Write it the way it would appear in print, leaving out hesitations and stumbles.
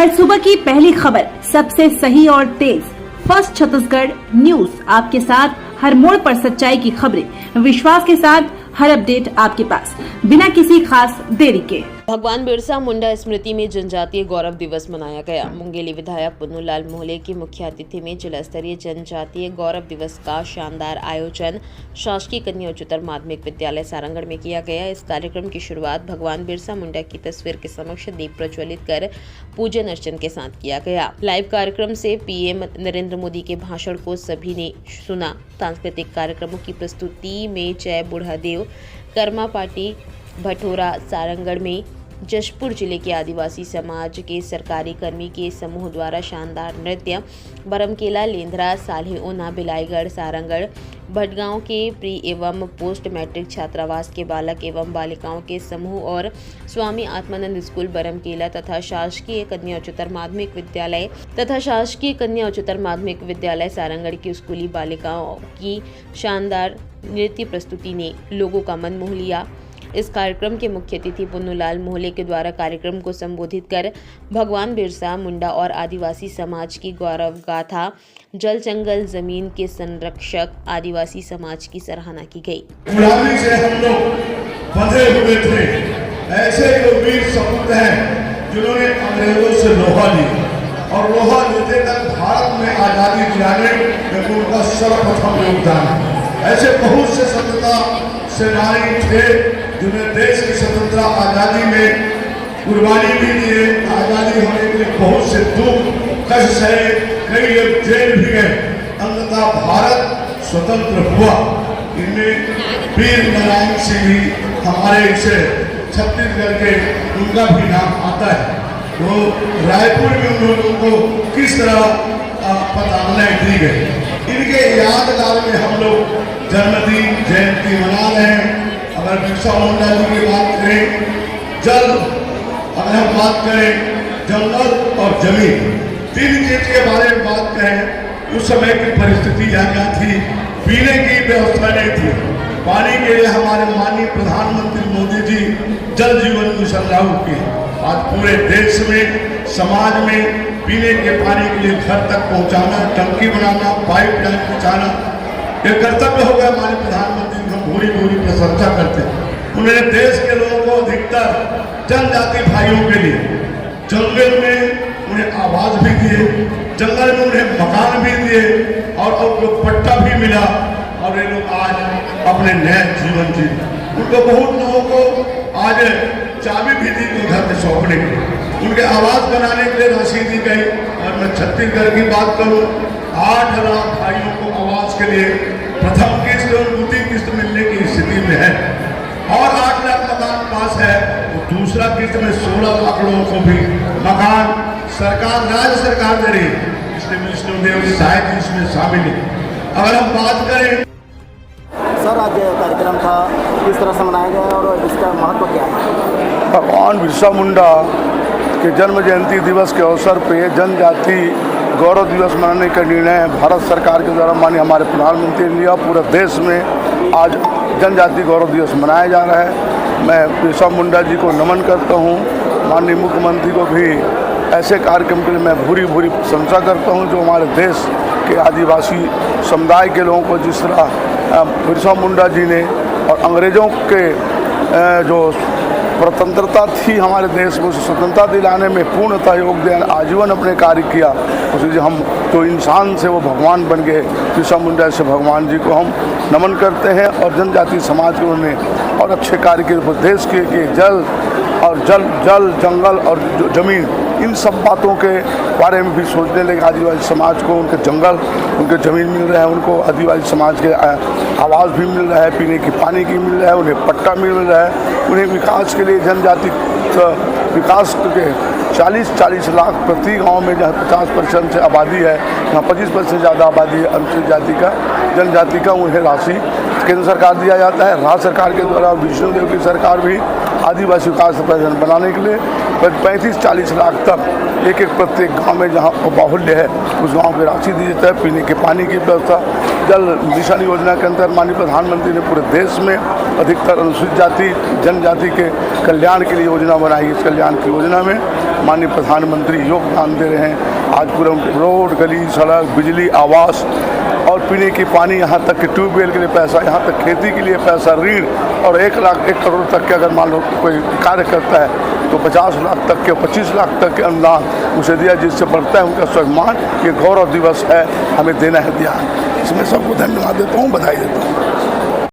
हर सुबह की पहली खबर, सबसे सही और तेज, फर्स्ट छत्तीसगढ़ न्यूज आपके साथ हर मोड़ पर सच्चाई की खबरें, विश्वास के साथ हर अपडेट आपके पास, बिना किसी खास देरी के। भगवान बिरसा मुंडा स्मृति में जनजातीय गौरव दिवस मनाया गया। मुंगेली विधायक पुन्नूलाल मोहले की मुख्य अतिथि में जिला स्तरीय जनजातीय गौरव दिवस का शानदार आयोजन शासकीय कन्या उच्चतर माध्यमिक विद्यालय सारंगढ़ में किया गया। इस कार्यक्रम की शुरुआत भगवान बिरसा मुंडा की तस्वीर के समक्ष दीप प्रज्वलित कर पूजन अर्चन के साथ किया गया। लाइव कार्यक्रम से पीएम नरेंद्र मोदी के भाषण को सभी ने सुना। सांस्कृतिक कार्यक्रमों की प्रस्तुति में जय बुढ़ादेव, कर्मा पार्टी भटोरा सारंगढ़ में जशपुर जिले के आदिवासी समाज के सरकारी कर्मी के समूह द्वारा शानदार नृत्य, बरमकेला, लेंद्रा, साल्हेओना, बिलाईगढ़, सारंगढ़, भटगांव के प्री एवं पोस्ट मैट्रिक छात्रावास के बालक एवं बालिकाओं के समूह और स्वामी आत्मानंद स्कूल बरमकेला तथा शासकीय कन्या उच्चतर माध्यमिक विद्यालय सारंगढ़ की स्कूली बालिकाओं की शानदार नृत्य प्रस्तुति ने लोगों का मन मोह लिया। इस कार्यक्रम के मुख्य अतिथि पुन्नूलाल मोहले के द्वारा कार्यक्रम को संबोधित कर भगवान बिरसा मुंडा और आदिवासी समाज की गौरव गाथा, जल जंगल जमीन के संरक्षक आदिवासी समाज की सराहना की गई। गुलामी से हम लोग बंधे हुए थे, ऐसे लोग वीर सपूत हैं जिन्होंने अंग्रेजों से लोहा लिया और लोहा लेते तक भारत में आजादी दिलाने में उनका सर्वप्रथम योगदान है। ऐसे बहुत से स्वतंत्रता सेनानी थे जिन्हें देश की स्वतंत्रता आजादी में कुर्बानी भी दिए, आजादी होने के लिए बहुत से दुख कष्ट सहे, कई लोग जेल भी गए, अंततः भारत स्वतंत्र हुआ। इनमें वीर नारायण सिंह भी हमारे इसे छत्तीसगढ़ के उनका भी नाम आता है। वो रायपुर में उन लोगों को किस तरह पदनामनाएं दी गई, इनके यादगार में हम लोग जन्मदिन जयंती मना रहे हैं। अगर बिरसा मुंडा जी की बात करें, अगर हम बात करें जंगल और जमीन, तीन चीज के बारे में बात करें, उस समय की परिस्थिति क्या थी, पीने की व्यवस्था नहीं थी। पानी के लिए हमारे माननीय प्रधानमंत्री मोदी जी जल जीवन मिशन लागू किए। आज पूरे देश में, समाज में पीने के पानी के लिए घर तक पहुंचाना, टंकी बनाना, पाइपलाइन पहुंचाना, ये कर्तव्य हो गया हमारे प्रधानमंत्री। हम भूरी भूरी प्रशंसा करते हैं। उन्होंने देश के लोगों को अधिकतर जनजाति भाइयों के लिए जंगल में उन्हें आवाज भी दिए, जंगल में उन्हें मकान भी दिए और उनको पट्टा भी मिला और ये लोग आज अपने नए जीवन जी। उनको बहुत लोगों को आज चाबी भी दी तो घर में सौंपने की, उनके आवास बनाने के लिए राशि दी गई। और मैं छत्तीसगढ़ की बात करूं, 8 लाख भाइयों को आवास के लिए प्रथम किस्त और द्वितीय किस्त मिलने की स्थिति में है और 8 लाख मकान पास है, तो दूसरा किस्त में 16 लाख लोगों को भी मकान सरकार, राज्य सरकार दे रही है। इसलिए विष्णुदेव शायद इसमें शामिल है। अगर हम बात करें सर, आज कार्यक्रम था, किस तरह से मनाया गया और इसका महत्व क्या है? भगवान बिरसा मुंडा के जन्म जयंती दिवस के अवसर पर जनजाति गौरव दिवस मनाने का निर्णय भारत सरकार के द्वारा माननीय हमारे प्रधानमंत्री ने लिया। पूरे देश में आज जनजाति गौरव दिवस मनाया जा रहा है। मैं बिरसा मुंडा जी को नमन करता हूँ, माननीय मुख्यमंत्री को भी ऐसे कार्यक्रम के लिए मैं भूरी भूरी प्रशंसा करता हूँ, जो हमारे देश के आदिवासी समुदाय के लोगों को जिस तरह बिरसा मुंडा जी ने और अंग्रेज़ों के जो स्वतंत्रता थी हमारे देश में, उसे स्वतंत्रता दिलाने में पूर्णतः योगदान आजीवन अपने कार्य किया। उसे हम तो इंसान से वो भगवान बन गए। बिरसा मुंडा से भगवान जी को हम नमन करते हैं और जनजाति समाज को उन्होंने और अच्छे कार्य के देश के जल जंगल और जमीन, इन सब बातों के बारे में भी सोचने लगे। आदिवासी समाज को उनके जंगल, उनके ज़मीन मिल रहे हैं, उनको आदिवासी समाज के आवास भी मिल रहा है, पीने की पानी की मिल रहा है, उन्हें पट्टा मिल रहा है। उन्हें विकास के लिए जनजाति विकास के 40 लाख प्रति गांव में, जहाँ 50% से आबादी है, यहाँ 25% से ज़्यादा आबादी है अनुसूचित जाति का, जनजाति का उन्हें राशि केंद्र सरकार दिया जाता है। राज्य सरकार के द्वारा विष्णुदेव की सरकार भी आदिवासी विकास पैंशन बनाने के लिए 35-40 लाख तक एक प्रत्येक गांव में जहां बाहुल्य है उस गांव की राशि दी जाती है। पीने के पानी की व्यवस्था, जल मिशन योजना के अंतर्गत माननीय प्रधानमंत्री ने पूरे देश में अधिकतर अनुसूचित जाति जनजाति के कल्याण के लिए योजना बनाई। इस कल्याण की योजना में माननीय प्रधानमंत्री योगदान दे रहे हैं। आज पूरे रोड, गली, सड़क, बिजली, आवास और पीने की पानी, यहाँ तक कि ट्यूबवेल के लिए पैसा, यहाँ तक खेती के लिए पैसा, ऋण और 1 करोड़ तक के अगर मान लो कोई कार्य करता है तो 50 लाख तक के 25 लाख तक के अनुदान उसे दिया, जिससे बढ़ता है उनका सम्मान। ये गौरव दिवस है, हमें देना है ध्यान। इसमें सबको धन्यवाद देता हूँ, बधाई देता हूँ।